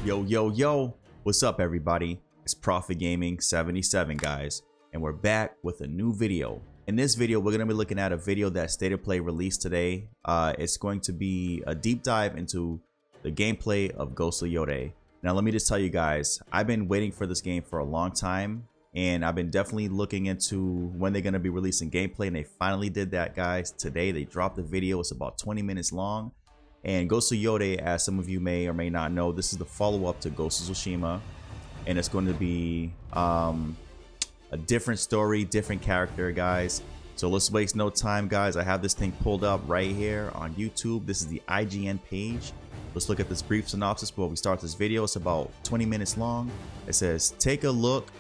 Yo, what's up everybody? It's Profit Gaming 77 guys, and we're back with a new video. In this video, we're going to be looking at a video that State of Play released today. It's going to be a deep dive into the gameplay of Ghost of Yotei. Now let me just tell you guys, I've been waiting for this game for a long time, and I've been definitely looking into when they're going to be releasing gameplay, and they finally did that, guys. Today they dropped the video. It's about 20 minutes long. And Ghost of Yotei, as some of you may or may not know, this is the follow-up to Ghost of Tsushima, and it's going to be a different story, different character, guys. So let's waste no time, guys. I have this thing pulled up right here on YouTube. This is the IGN page. Let's look at this brief synopsis before we start this video. It's about 20 minutes long. It says, take a look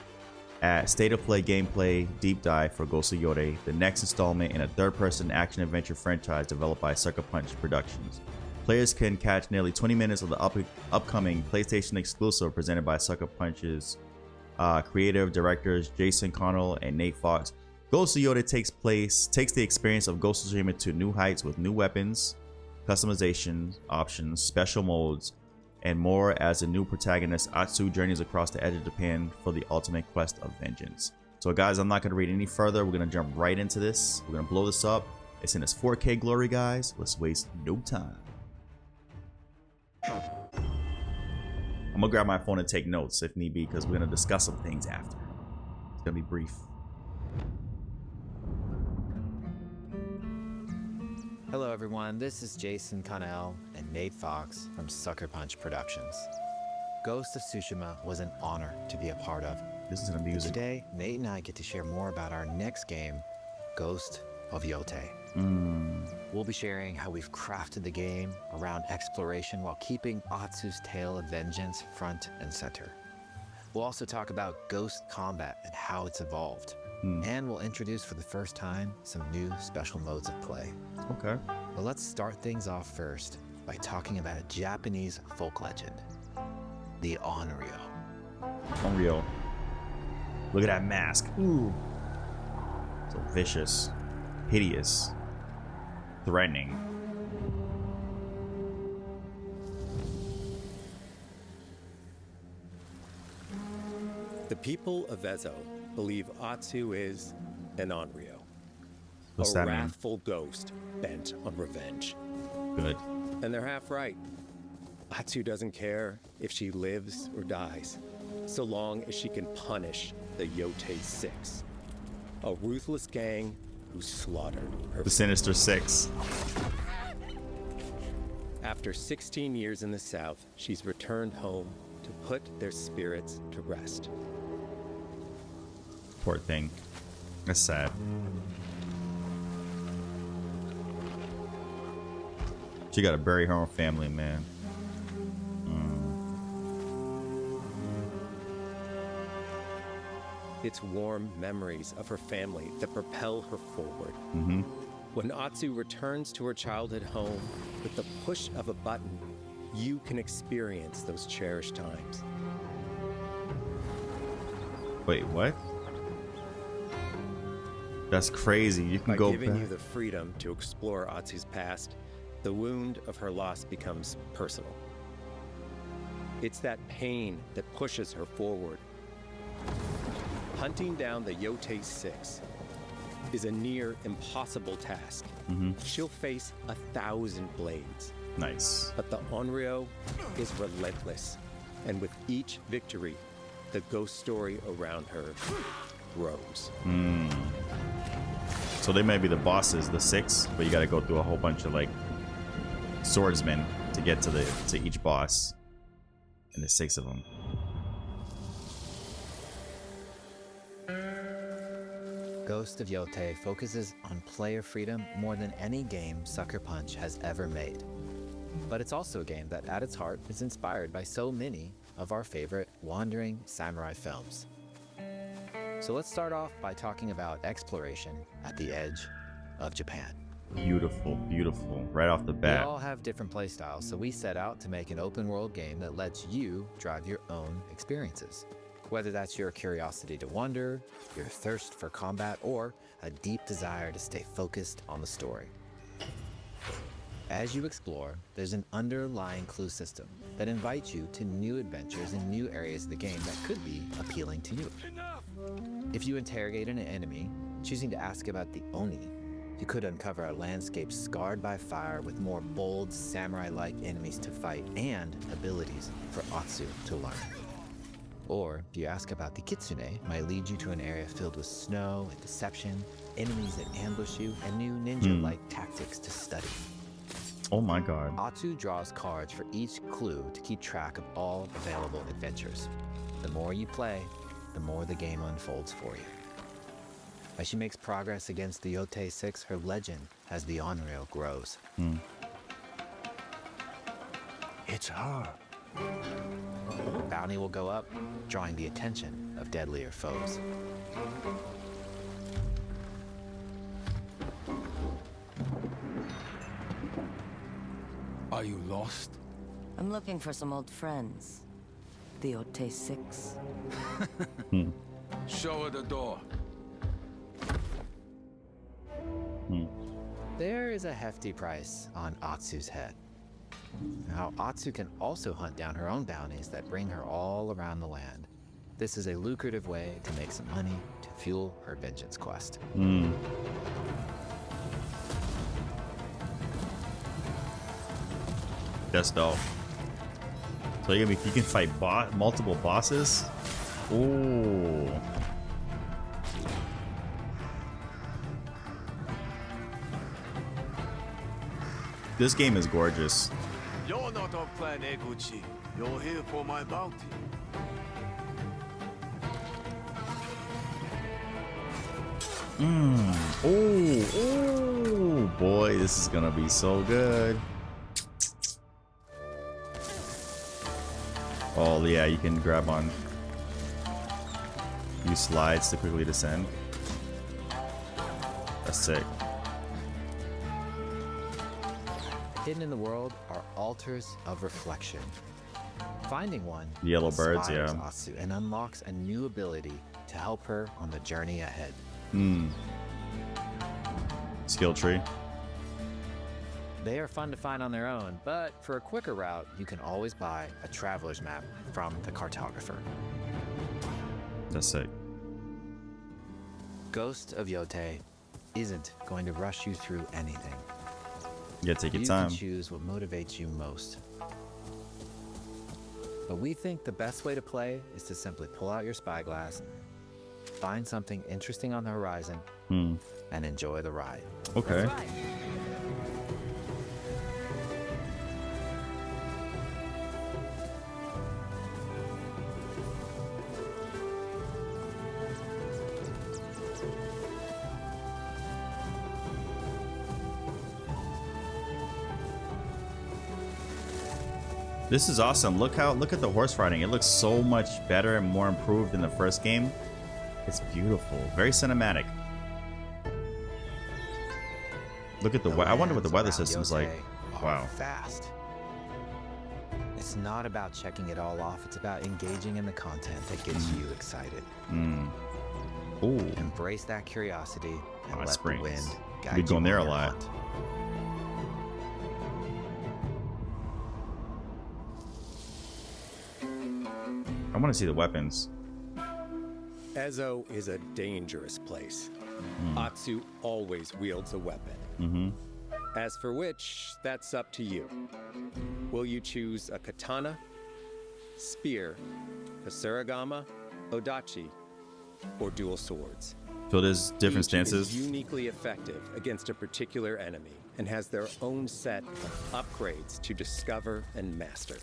at State of Play gameplay deep dive for Ghost of Yotei, the next installment in a third-person action-adventure franchise developed by Sucker Punch Productions. Players can catch nearly 20 minutes of the upcoming PlayStation exclusive presented by Sucker Punch's creative directors Jason Connell and Nate Fox. Ghost of Yotei takes the experience of Ghost of Tsushima to new heights with new weapons, customization options, special modes, and more as a new protagonist, Atsu journeys across the edge of Japan for the ultimate quest of vengeance. So guys, I'm not going to read any further. We're going to jump right into this. We're going to blow this up. It's in its 4K glory, guys. Let's waste no time. I'm gonna grab my phone and take notes if need be, because we're gonna discuss some things after. It's gonna be brief. Hello everyone, this is Jason Connell and Nate Fox from Sucker Punch Productions. Ghost of Tsushima was an honor to be a part of. This is an amusing. Today, Nate and I get to share more about our next game, Ghost of Yotei. We'll be sharing how we've crafted the game around exploration while keeping Atsu's tale of vengeance front and center. We'll also talk about ghost combat and how it's evolved. And we'll introduce for the first time some new special modes of play. Okay. But let's start things off first by talking about a Japanese folk legend, the Onryo. Unreal. Look at that mask. Ooh. So vicious, hideous, threatening. The people of Ezo believe Atsu is an Onryo, What's a that mean? wrathful ghost bent on revenge. Good. And they're half right. Atsu doesn't care if she lives or dies, so long as she can punish the Yotei Six, a ruthless gang who slaughtered her. The Sinister Six. After 16 years in the South, she's returned home to put their spirits to rest. Poor thing. That's sad. She got to bury her own family, man. It's warm memories of her family that propel her forward. When Atsu returns to her childhood home, with the push of a button, you can experience those cherished times. Wait, what? That's crazy. You can By go giving back. you the freedom to explore Atsu's past, the wound of her loss becomes personal. It's that pain that pushes her forward. Hunting down the Yotei Six is a near impossible task. She'll face 1,000 blades. Nice. But the Onryo is relentless, and with each victory, the ghost story around her grows. So they may be the bosses, the six, but you got to go through a whole bunch of like swordsmen to get to each boss, and there's 6 of them. Ghost of Yotei focuses on player freedom more than any game Sucker Punch has ever made. But it's also a game that at its heart is inspired by so many of our favorite wandering samurai films. So let's start off by talking about exploration at the edge of Japan. Beautiful, beautiful. Right off the We bat. all have different playstyles, so we set out to make an open world game that lets you drive your own experiences. Whether that's your curiosity to wander, your thirst for combat, or a deep desire to stay focused on the story. As you explore, there's an underlying clue system that invites you to new adventures in new areas of the game that could be appealing to you. If you interrogate an enemy, choosing to ask about the Oni, you could uncover a landscape scarred by fire with more bold, samurai-like enemies to fight and abilities for Atsu to learn. Or if you ask about the Kitsune, it might lead you to an area filled with snow and deception, enemies that ambush you, and new ninja-like tactics to study. Oh my god. Atsu draws cards for each clue to keep track of all available adventures. The more you play, the more the game unfolds for you. As she makes progress against the Yotei 6, her legend as the on-rail grows. It's her. Bounty will go up, drawing the attention of deadlier foes. Are you lost? I'm looking for some old friends. The Yotei 6. Show her the door. There is a hefty price on Atsu's head. Now, Atsu can also hunt down her own bounties that bring her all around the land. This is a lucrative way to make some money to fuel her vengeance quest. That's dope. So you can fight multiple bosses. Ooh. This game is gorgeous. You're not off plan, Eguchi. You're here for my bounty. Oh boy, this is gonna be so good. Oh yeah, you can grab on. Use slides to quickly descend. That's sick. Hidden in the world are altars of reflection. Finding one Yellow birds, inspires yeah. Atsu and unlocks a new ability to help her on the journey ahead. Skill tree. They are fun to find on their own, but for a quicker route, you can always buy a traveler's map from the cartographer. That's sick. Ghost of Yotei isn't going to rush you through anything. Yeah, take your You time. can choose what motivates you most. But we think the best way to play is to simply pull out your spyglass, find something interesting on the horizon, and enjoy the ride. Okay. This is awesome. Look at the horse riding. It looks so much better and more improved than the first game. It's beautiful. Very cinematic. Look at the I wonder what the weather system's like. Wow. Fast. It's not about checking it all off. It's about engaging in the content that gets you excited. Ooh. Embrace that curiosity and let Springs. the wind guide We've you gone there on a your lot. hunt. I want to see the weapons. Ezo is a dangerous place. Atsu always wields a weapon. As for which, that's up to you. Will you choose a katana, spear, a surigama, odachi, or dual swords? So there's different Each stances. is uniquely effective against a particular enemy and has their own set of upgrades to discover and master.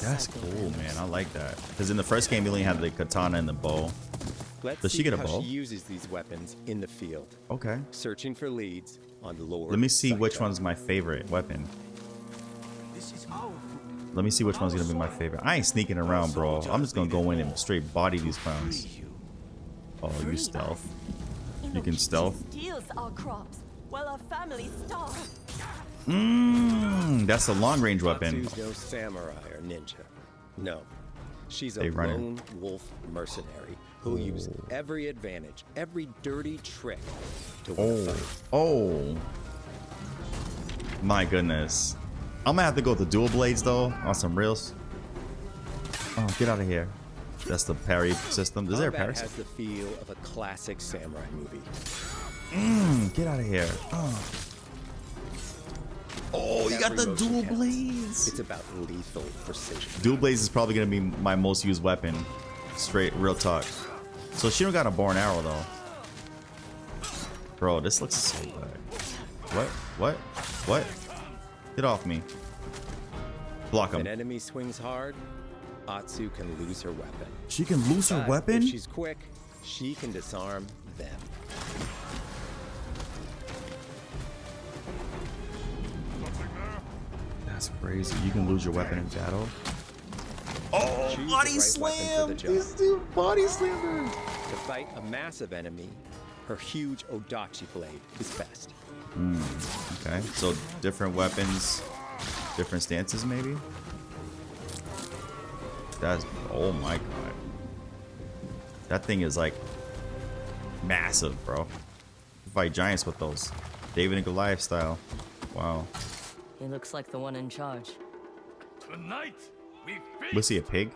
That's cool, man. I like that. Because in the first game, you only had the katana and the bow. Let's Does see she get a how bow? she uses these weapons in the field, Okay. searching for leads on the lower. Let me see which sector. one's my favorite weapon. This is our food. Let me see which one's gonna be my favorite. I ain't sneaking around, bro. I'm just gonna go in and straight body these clowns. Oh, you stealth. You can stealth. Steals our crops while our families starve. That's a long range weapon. Atsu's no samurai or ninja. No. She's a A runner. lone wolf mercenary who'll use every advantage, every dirty trick to win Oh, fights. oh. My goodness. I'm gonna have to go with the dual blades though on some reels. Oh, get out of here. That's the parry system. Is there a parry Combat has system? the feel of a classic samurai movie. Get out of here. Oh, you got Every the motion dual counts. blades. It's about lethal precision. Dual blades is probably gonna be my most used weapon. Straight real talk. So she don't got a bow and arrow though. Bro, this looks so good. What? Get off me. Block If an him. enemy swings hard, Atsu can lose her weapon. She can lose her But weapon? If she's quick, she can disarm them. That's crazy. You can lose your weapon in battle. Oh, Choose the body right weapon for slam! the job. This dude body slammer. To fight a massive enemy, her huge Odachi blade is best. Okay, so different weapons, different stances maybe? That's, oh my god. That thing is like massive, bro. You fight giants with those. David and Goliath style. Wow. He looks like the one in charge. Tonight, we Was he a pig?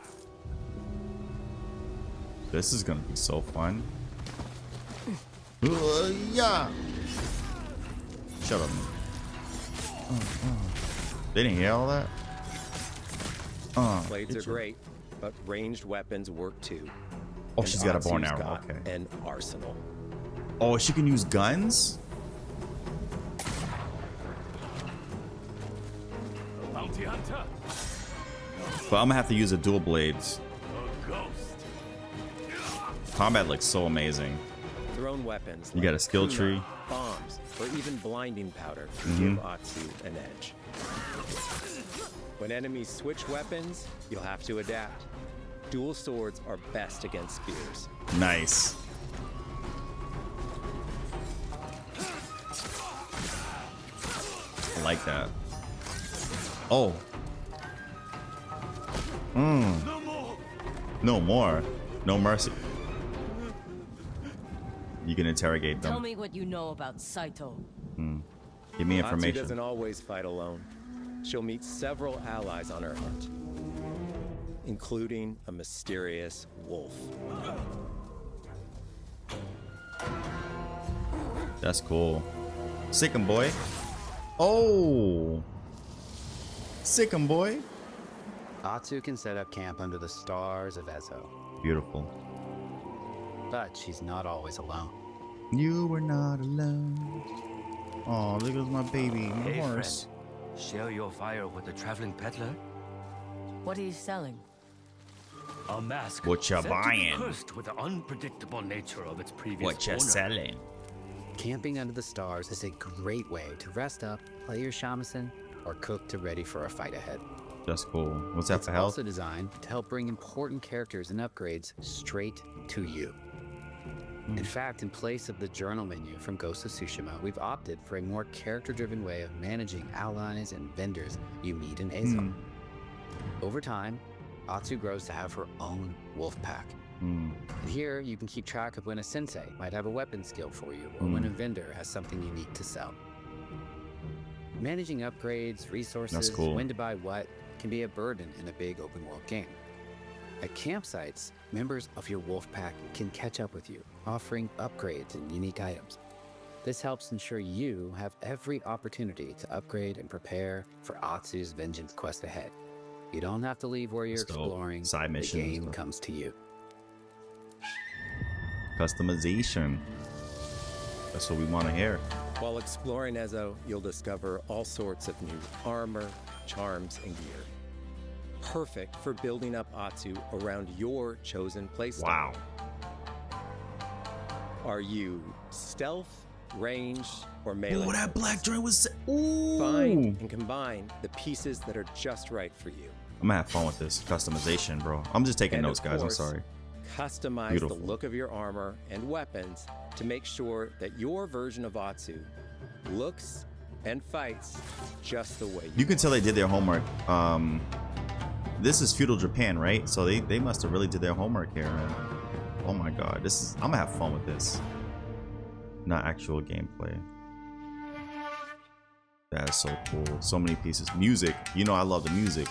This is gonna be so fun. Yeah. Shut up. They didn't hear all that? Blades are great, but ranged weapons work too. Oh, And she's got a bow and Atsu's arrow. got Okay. an arsenal. Oh, she can use guns? bounty hunter, But I'm gonna have to use the dual blades. a ghost. Combat looks so amazing. Thrown weapons. You got a skill kunai, tree. bombs, or even blinding powder Mm-hmm. give Atsu an edge. When enemies switch weapons, you'll have to adapt. Dual swords are best against spears. Nice. I like that. Oh. No more. No more. No mercy. You can interrogate Tell them. me what you know about Saito. Give me Atsu information. doesn't always fight alone. She'll meet several allies on her hunt, including a mysterious wolf. That's cool. Sick'em boy. Oh. Sick'em boy. Atsu can set up camp under the stars of Ezo, Beautiful. but she's not always alone. You were not alone. Oh, look at my baby, my Hey, horse. friend. Share your fire with a traveling peddler? What are you selling? A mask. What ya said to be buying? Cursed with the unpredictable nature of its previous What you owner. selling? Camping under the stars is a great way to rest up, play your shamisen, or cook to ready for a fight ahead. That's cool. What's that It's for health? also designed to help bring important characters and upgrades straight to you. In fact, in place of the journal menu from Ghost of Tsushima, we've opted for a more character-driven way of managing allies and vendors you meet in Ezo. Over time, Atsu grows to have her own wolf pack. And here, you can keep track of when a sensei might have a weapon skill for you, or when a vendor has something unique to sell. Managing upgrades, resources, cool. when to buy what, can be a burden in a big open-world game. At campsites, members of your wolf pack can catch up with you, offering upgrades and unique items. This helps ensure you have every opportunity to upgrade and prepare for Atsu's vengeance quest ahead. You don't have to leave where you're That's dope. exploring. Side the missions and game stuff. comes to you. Customization. That's what we want to hear. While exploring Ezo, you'll discover all sorts of new armor, charms, and gear. Perfect for building up Atsu around your chosen playstyle. Wow. Are you stealth, ranged, or melee? Oh, that black focused? joint was. Ooh. Find and combine the pieces that are just right for you. I'm gonna have fun with this customization, bro. I'm just taking And notes, of guys. I'm course, sorry. Customize Beautiful. the look of your armor and weapons to make sure that your version of Atsu looks and fights just the way You can tell they did their homework. This is feudal Japan, right? So they must have really did their homework here, man. Oh my god, this is. I'm gonna have fun with this. Not actual gameplay. That's so cool. So many pieces. Music. You know I love the music.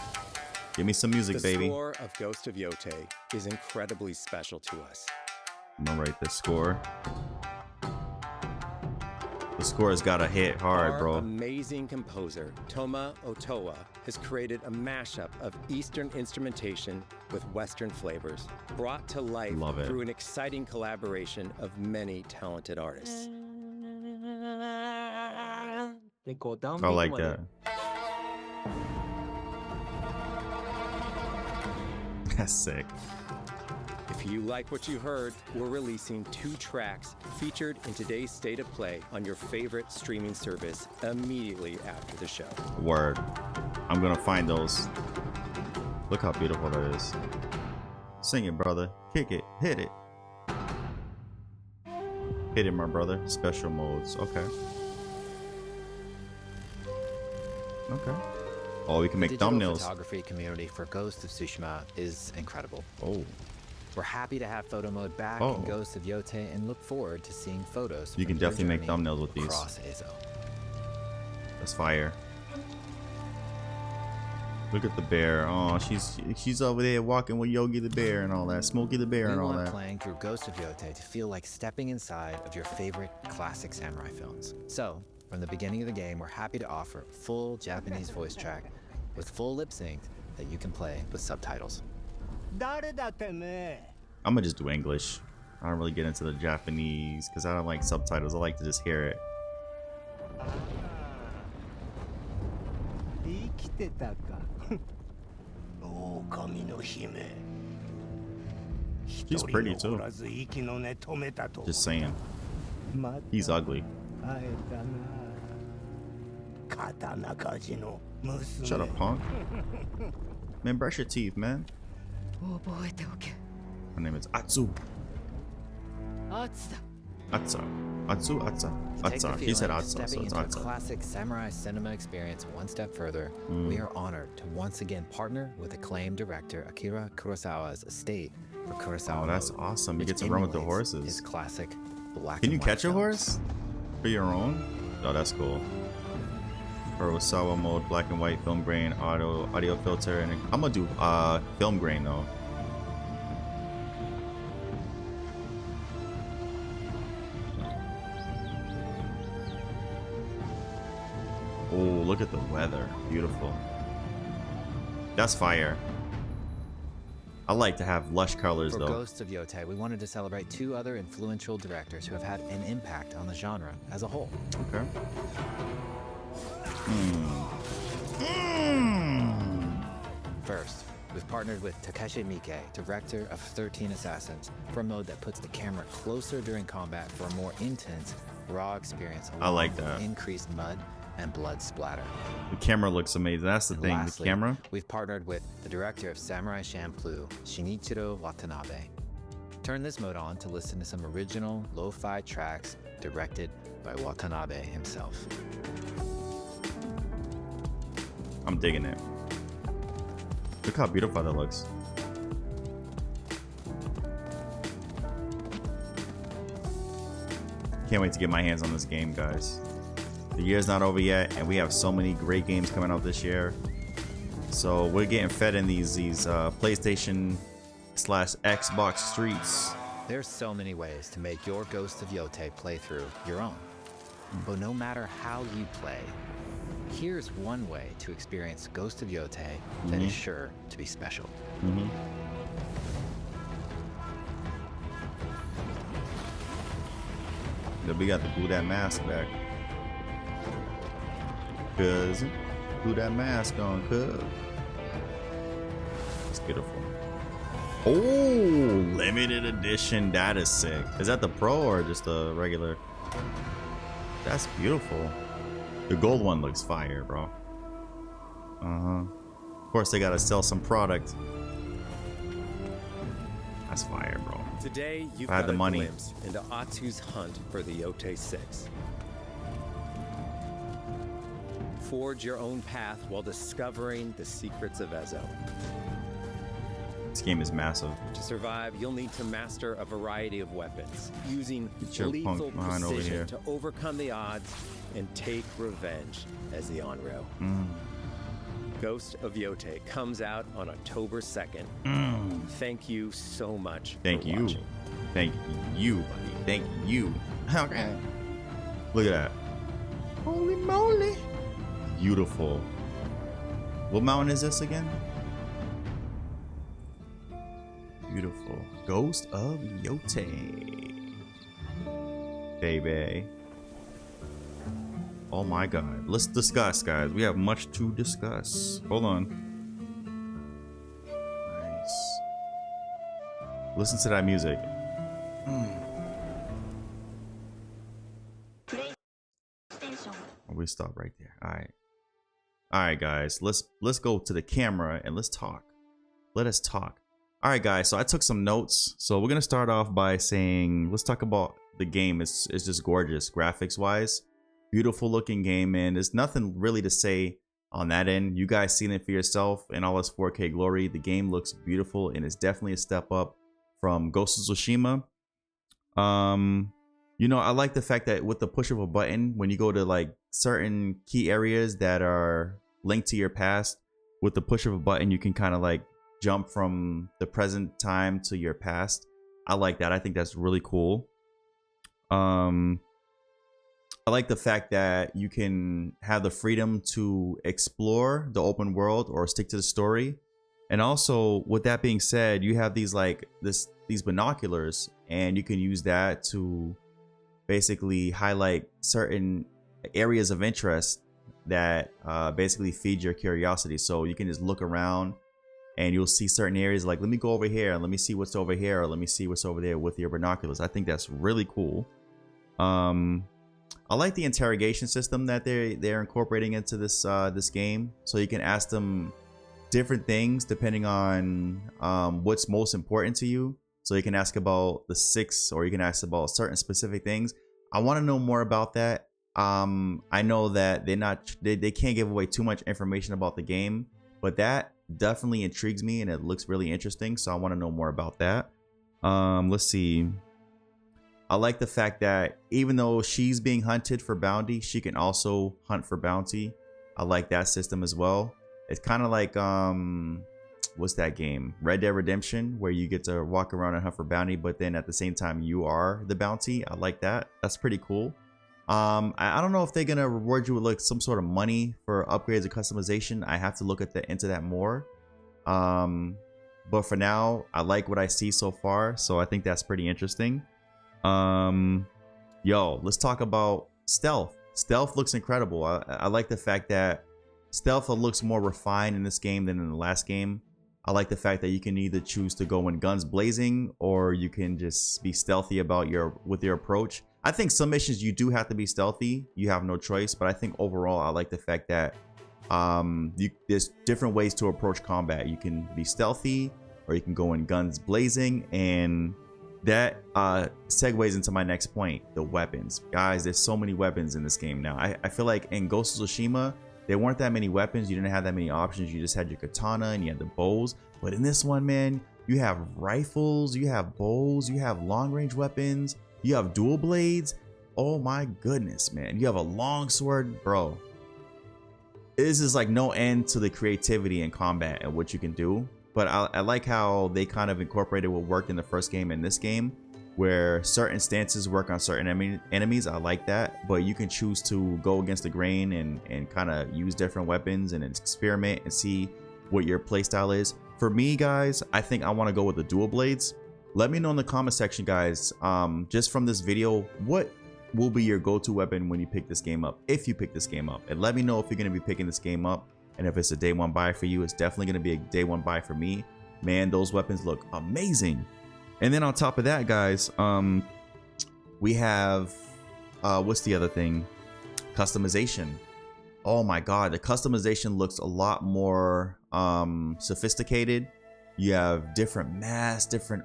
Give me some music, The baby. score of Ghost of Yotei is incredibly special to us. I'm gonna write the score. The score has got to hit hard, Our bro. amazing composer, Toma Otoa, has created a mashup of Eastern instrumentation with Western flavors, brought to life Love it. through an exciting collaboration of many talented artists. I like that. That's sick. If you like what you heard, we're releasing 2 tracks featured in today's State of Play on your favorite streaming service immediately after the show. Word. I'm gonna find those. Look how beautiful that is. Sing it, brother. Kick it. Hit it. Hit it, my brother. Special modes. Okay. Okay. Oh, we can make Digital thumbnails. photography community for Ghost of Tsushima is incredible. Oh. We're happy to have photo mode back Oh. in Ghost of Yotei and look forward to seeing photos. You from can your definitely make journey thumbnails with these. across Ezo. That's fire. Look at the bear. Oh, she's over there walking with Yogi the bear and all that. Smokey the bear We and all want that. playing through Ghost of Yotei to feel like stepping inside of your favorite classic samurai films. So, from the beginning of the game, we're happy to offer a full Japanese voice track with full lip sync that you can play with subtitles. I'm gonna just do English. I don't really get into the Japanese because I don't like subtitles. I like to just hear it. She's pretty too. Just saying. He's ugly. Shut up, punk. Man, brush your teeth, man. Her name is Atsu. Atsa. Atsu, Atsa. To take the Atsa. He said feeling of Atsa, so stepping it's into a Atsa. classic samurai cinema experience one step further, we are honored to once again partner with acclaimed director Akira Kurosawa's estate for Kurosawa Oh, that's Mode, awesome. You which get to run with the emulates His horses. classic black Can you and white catch a films. horse for your own? Oh, that's cool. Kurosawa mode, black and white, film grain, audio filter, and I'm gonna do film grain though. Oh, look at the weather. Beautiful. That's fire. I like to have lush colors For though. Ghost of Yotei, we wanted to celebrate 2 other influential directors who have had an impact on the genre as a whole. Okay. First, we've partnered with Takeshi Miike, director of 13 Assassins, for a mode that puts the camera closer during combat for a more intense, raw experience. I like along with that. Increased mud and blood splatter. The camera looks amazing. That's the And thing. lastly, the camera. we've partnered with the director of Samurai Champloo, Shinichiro Watanabe. Turn this mode on to listen to some original lo-fi tracks directed by Watanabe himself. I'm digging it. Look how beautiful that looks. Can't wait to get my hands on this game, guys. The year's not over yet, and we have so many great games coming out this year. So we're getting fed in these PlayStation / Xbox streets. There's so many ways to make your Ghost of Yotei playthrough your own. But no matter how you play, here's one way to experience Ghost of Yotei that is sure to be special. Then we got to glue that mask back. Cuz, glue that mask on, cuz. It's beautiful. Oh, limited edition. That is sick. Is that the pro or just the regular? That's beautiful. The gold one looks fire, bro. Of course, they gotta sell some product. That's fire, bro. Today, you've I had got the a money. glimpse into Atsu's hunt for the Yotei 6. Forge your own path while discovering the secrets of Ezo. This game is massive. To survive, you'll need to master a variety of weapons, using Get your lethal punk behind over here. precision to overcome the odds and take revenge as the Onryo. Ghost of Yotei comes out on October 2nd. Thank you so much for watching. Thank you, buddy. Thank you. Okay. Look at that. Holy moly. Beautiful. What mountain is this again? Beautiful. Ghost of Yotei. Baby. Oh my god. Let's discuss, guys. We have much to discuss. Hold on. Nice. Listen to that music. We stop right there. All right, guys. Let's go to the camera and let's talk. Let us talk. All right, guys. So I took some notes. So we're gonna start off by saying, let's talk about the game. It's just gorgeous, graphics wise. Beautiful looking game, and there's nothing really to say on that end. You guys seen it for yourself in all its 4K glory. The game looks beautiful, and it's definitely a step up from Ghost of Tsushima. You know, I like the fact that with the push of a button, when you go to like certain key areas that are linked to your past, with the push of a button, you can kind of like jump from the present time to your past. I like that. I think that's really cool. I like the fact that you can have the freedom to explore the open world or stick to the story. And also, with that being said, you have these these binoculars, and you can use that to basically highlight certain areas of interest that basically feed your curiosity. So you can just look around and you'll see certain areas like, let me go over here and let me see what's over here, or let me see what's over there with your binoculars. I think that's really cool. I like the interrogation system that they're incorporating into this this game. So you can ask them different things depending on what's most important to you. So you can ask about the 6, or you can ask about certain specific things. I want to know more about that. I know that they can't give away too much information about the game, but that definitely intrigues me and it looks really interesting. So I want to know more about that. Let's see. I like the fact that even though she's being hunted for bounty, she can also hunt for bounty. I like that system as well. It's kind of like what's that game, Red Dead Redemption, where you get to walk around and hunt for bounty, but then at the same time you are the bounty. I like that. That's pretty cool. I don't know if they're gonna reward you with like some sort of money for upgrades or customization. I have to look at into that more. But for now, I like what I see so far, so I think that's pretty interesting. Yo, let's talk about stealth. Stealth looks incredible. I like the fact that stealth looks more refined in this game than in the last game. I like the fact that you can either choose to go in guns blazing, or you can just be stealthy about with your approach. I think some missions you do have to be stealthy. You have no choice. But I think overall, I like the fact that there's different ways to approach combat. You can be stealthy, or you can go in guns blazing, and that segues into my next point: the weapons. Guys, there's so many weapons in this game now. I feel like in Ghost of Tsushima, there weren't that many weapons. You didn't have that many options. You just had your katana and you had the bows. But in this one, man, you have rifles, you have bows, you have long range weapons, you have dual blades. Oh my goodness, man. You have a long sword, bro. This is like no end to the creativity in combat and what you can do. But I like how they kind of incorporated what worked in the first game in this game, where certain stances work on certain enemies. I like that, but you can choose to go against the grain and kind of use different weapons and experiment and see what your playstyle is. For me, guys, I think I want to go with the dual blades. Let me know in the comment section, guys, just from this video, what will be your go-to weapon when you pick this game up, if you pick this game up. And let me know if you're going to be picking this game up, and if it's a day one buy for you. It's definitely going to be a day one buy for me. Man, those weapons look amazing. And then on top of that, guys, we have what's the other thing? Customization. Oh my god, the customization looks a lot more sophisticated. You have different masks, different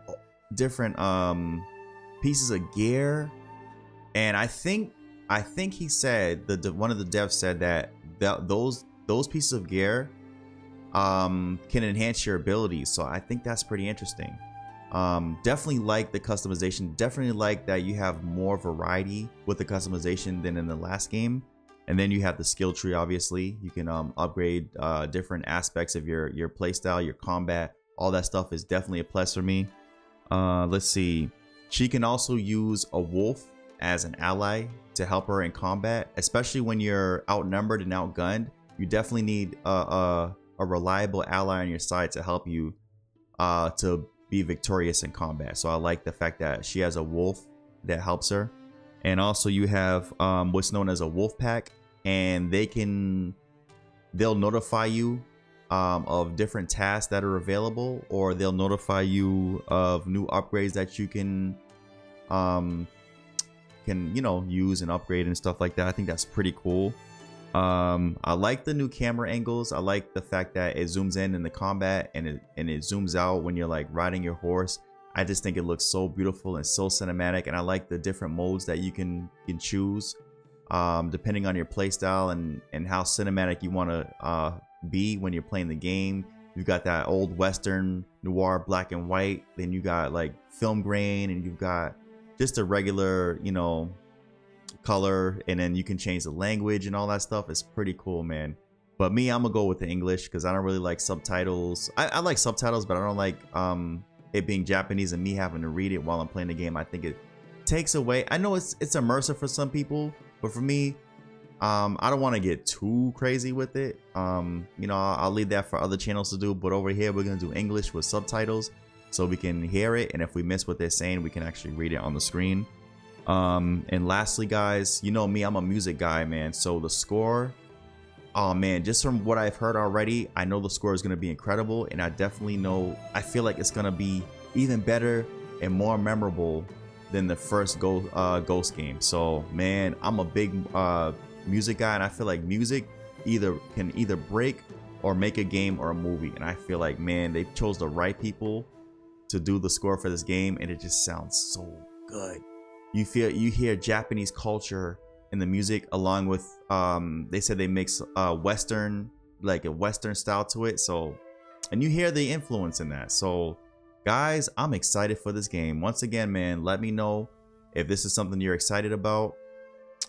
pieces of gear, and I think he said one of the devs said that those pieces of gear can enhance your abilities. So I think that's pretty interesting. Definitely like the customization. Definitely like that you have more variety with the customization than in the last game. And then you have the skill tree. Obviously, you can upgrade different aspects of your playstyle, your combat. All that stuff is definitely a plus for me. Let's see. She can also use a wolf as an ally to help her in combat, especially when you're outnumbered and outgunned. You definitely need a reliable ally on your side to help you to be victorious in combat. So I like the fact that she has a wolf that helps her. And also you have what's known as a wolf pack, and they'll notify you of different tasks that are available, or they'll notify you of new upgrades that you can use and upgrade and stuff like that. I think that's pretty cool. I like the new camera angles. I like the fact that it zooms in the combat and it zooms out when you're like riding your horse. I just think it looks so beautiful and so cinematic, and I like the different modes that you can choose depending on your playstyle and how cinematic you want to be when you're playing the game. You've got that old Western noir black and white, then you got like film grain, and you've got just a regular, color, and then you can change the language and all that stuff. It's pretty cool, man. But me, I'm gonna go with the English because I don't really like subtitles. I like subtitles, but I don't like it being Japanese and me having to read it while I'm playing the game. I think it takes away. I know it's immersive for some people, but for me, I don't want to get too crazy with it. I'll leave that for other channels to do, but over here we're gonna do English with subtitles so we can hear it, and if we miss what they're saying, we can actually read it on the screen. And lastly, guys, you know me, I'm a music guy, man. So the score, oh man, just from what I've heard already, I know the score is going to be incredible, and I feel like it's going to be even better and more memorable than the first Ghost game. So man, I'm a big music guy, and I feel like music can either break or make a game or a movie, and I feel like, man, they chose the right people to do the score for this game, and it just sounds so good. You hear Japanese culture in the music, along with they said they mix Western, like a Western style to it. So, and you hear the influence in that. So guys, I'm excited for this game. Once again, man, let me know if this is something you're excited about.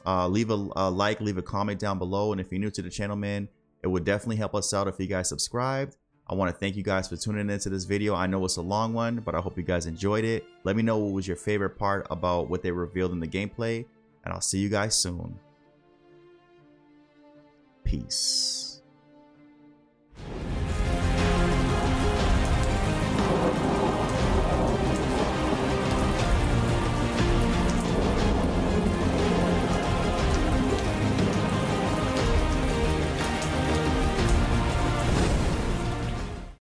Leave a like, leave a comment down below, and if you're new to the channel, man, it would definitely help us out if you guys subscribed. I want to thank you guys for tuning into this video. I know it's a long one, but I hope you guys enjoyed it. Let me know what was your favorite part about what they revealed in the gameplay, and I'll see you guys soon. Peace.